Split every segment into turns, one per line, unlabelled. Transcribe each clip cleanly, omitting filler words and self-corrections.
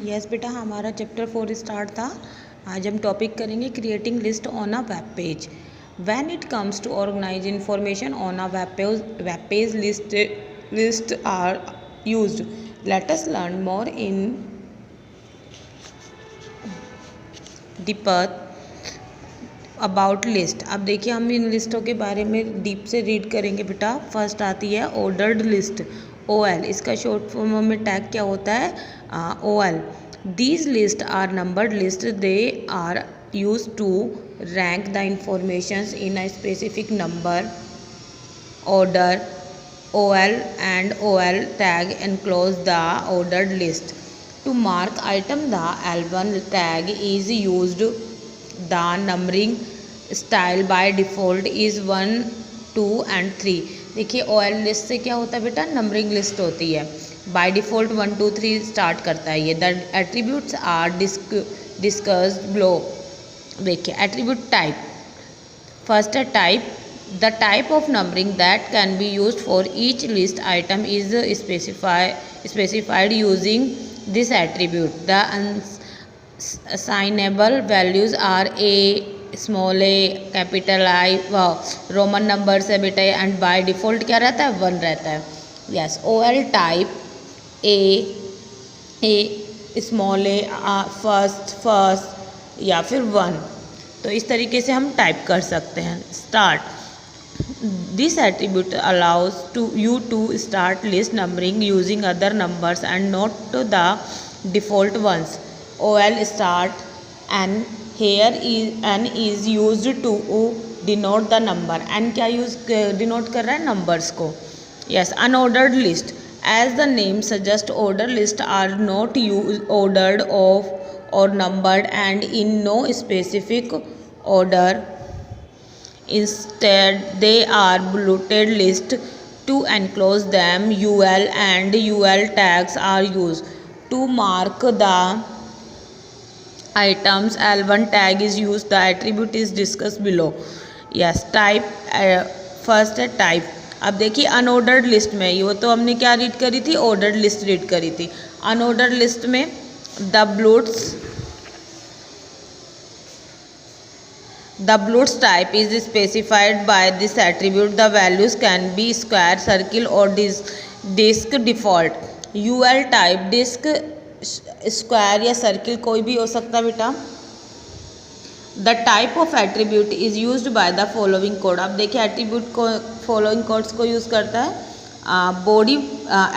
Yes बेटा, हमारा chapter 4 start था। आज हम टॉपिक करेंगे creating list on a web page. When it comes to organize information on a web page list are used. Let us learn more in deeper about list. अब देखिए, हम इन लिस्टों के बारे में डीप से रीड करेंगे बेटा। फर्स्ट आती है ऑर्डर्ड लिस्ट, OL। इसका शॉर्ट फॉर्म में टैग क्या होता है? OL। These list are numbered list, they are use to rank the information in a specific number order. OL and OL tag enclose the ordered list. To mark item, the L1 tag is used. The numbering style by default is 1, 2 and 3. देखिए, OL list से क्या होता है बेटा? Numbering list होती है। By default 1, 2, 3 start करता है ये। The attributes are discussed below. देखिए, एट्रीब्यूट टाइप। फर्स्ट है type. The type of numbering that can be used for each list item is specified using this attribute. The assignable values are A, small a, capital I, Roman numbers है बेटा, and by default क्या रहता है? 1 रहता है। Yes, OL type A, small a, first या फिर 1। तो इस तरीके से हम टाइप कर सकते हैं। Start. This attribute allows you to start list numbering using other numbers and not the default ones. OL start and here is used to denote the number. N क्या यूज डिनोट कर रहा है? Numbers को। Yes, unordered list. As the name suggests, ordered lists are not ordered of or numbered and in no specific order. Instead, they are bulleted list. To enclose them, UL and UL tags are used. To mark the items, L1 tag is used. The attribute is discussed below. Yes, type। First है type. अब देखिए, unordered list में, ये तो हमने क्या read करी थी? ऑर्डर्ड लिस्ट रीड करी थी। अनऑर्डर्ड लिस्ट में The blocks type is specified by this attribute. The values can be square, circle or disk default. UL type disk, square या circle कोई भी हो सकता है बेटा। The type of attribute is used by the following code. अब देखिए, attribute को following codes को यूज़ करता है। बॉडी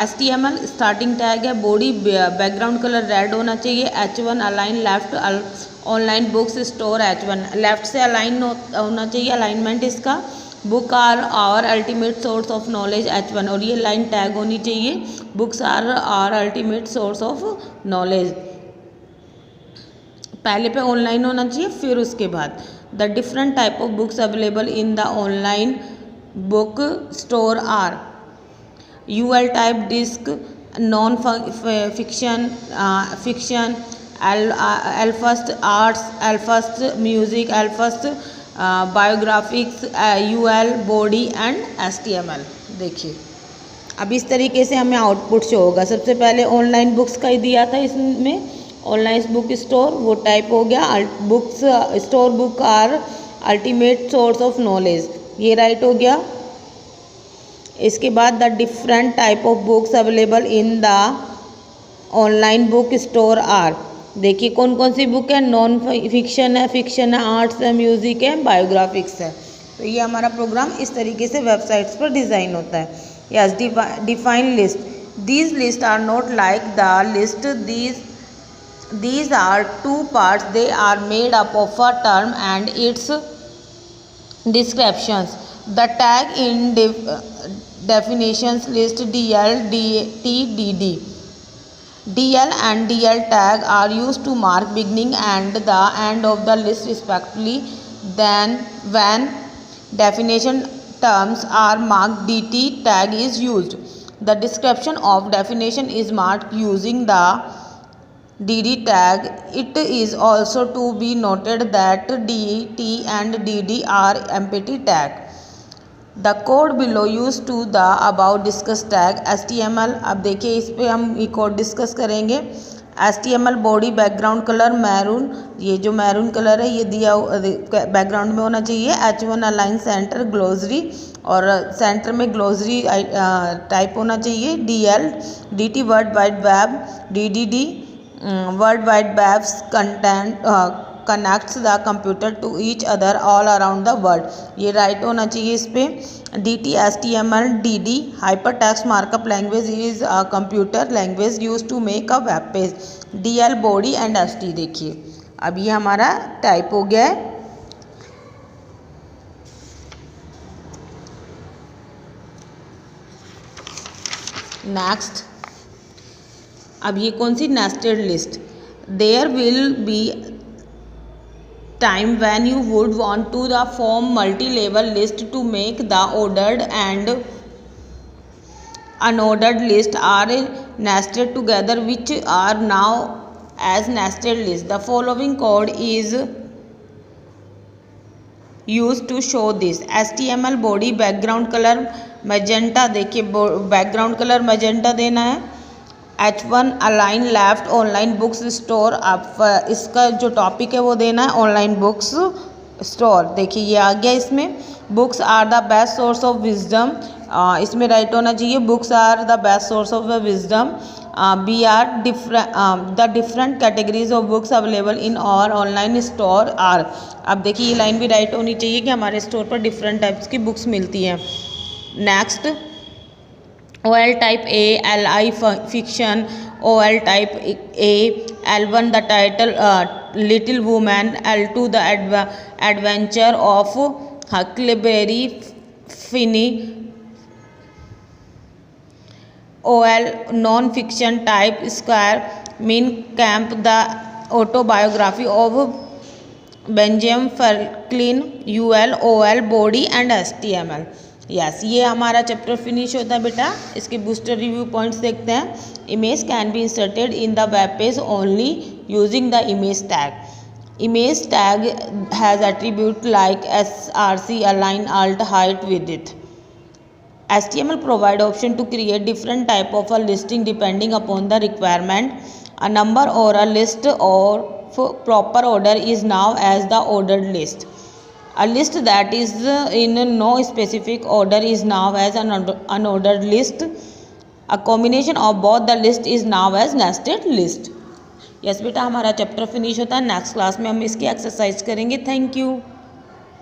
HTML स्टार्टिंग टैग है। बॉडी बैकग्राउंड कलर रेड होना चाहिए। H1 align left, online books store H1 left से अलाइन होना चाहिए, अलाइनमेंट इसका। Book are our ultimate source of knowledge H1, और ये लाइन टैग होनी चाहिए, books are our ultimate source of knowledge. पहले पे ऑनलाइन होना चाहिए, फिर उसके बाद the different type of books available in the online book store are. UL type disc, non fiction, fiction, L first arts, L first music, L first biographics, UL body and HTML। देखिए, अब इस तरीके से हमें output show होगा। सबसे पहले online books का ही दिया था इसमें, ऑनलाइन बुक स्टोर, वो टाइप हो गया। Books store book are ultimate source of knowledge, ये राइट हो गया। इसके बाद the different type of books available in the online book store are. देखिए, कौन कौन सी बुक है? नॉन फिक्शन है, फिक्शन है, आर्ट्स है, म्यूजिक है, बायोग्राफिक्स है। तो ये हमारा प्रोग्राम इस तरीके से वेबसाइट्स पर डिज़ाइन होता है। Yes, define list. These list are not like the list, these are two parts. They are made up of a term and its descriptions. The tag in definitions list DL, DT, DD. DL and DL tag are used to mark beginning and the end of the list respectively. Then when definition terms are marked, DT tag is used. The description of definition is marked using the DD tag. It is also to be noted that DT and DD are empty tag. The code below used to the above discuss tag HTML। अब देखिए, इस पे हम ये code discuss करेंगे। HTML body background colour maroon, ये जो maroon colour है ये दिया बैकग्राउंड में होना चाहिए। H1 अलाइन सेंटर ग्लोसरी, और सेंटर में ग्लोसरी टाइप होना चाहिए। DL DT world wide web, DDD world wide webs content connects the computer to each other all around the world, ये राइट होना चाहिए इस पर। DT HTML DD hyper text markup language is a computer language use to make a web page. DL body and HT, देखिए अब ये हमारा type हो गया है। नेक्स्ट, अब ये कौन सी nested list. There will be time when you would want to the form multi-level list to make the ordered and unordered list are nested together, which are now as nested list. The following code is used to show this. HTML body background color magenta, देखिए background colour magenta देना है। H1 align left online books store, आप इसका जो topic है वो देना है ऑनलाइन बुक्स स्टोर, देखिए ये आ गया इसमें। Books are the best source of wisdom, इसमें राइट होना चाहिए books are the best source of wisdom. Be are the different categories of books available in और ऑनलाइन स्टोर आर, अब देखिए ये लाइन भी राइट होनी चाहिए कि हमारे स्टोर पर डिफरेंट टाइप्स की बुक्स मिलती हैं। Next, OL type A, LI fiction, OL type A, L1 the title Little Woman, L2 the adventure of Huckleberry Finn, OL non-fiction type Square Mein Kampf, the autobiography of Benjamin Franklin, UL OL body and HTML। Yes, ये हमारा chapter finish होता है बेटा। इसके booster review points देखते हैं। Image can be inserted in the web page only using the image tag. Image tag has attribute like src, align, alt, height, width। HTML provide option to create different type of a listing depending upon the requirement. A number or a list or proper order is now as the ordered list. A list that is in no specific order is now as an unordered list. A combination of both the list is now as nested list। Yes बेटा, हमारा chapter finish होता है। Next class में हम इसकी exercise करेंगे। Thank you.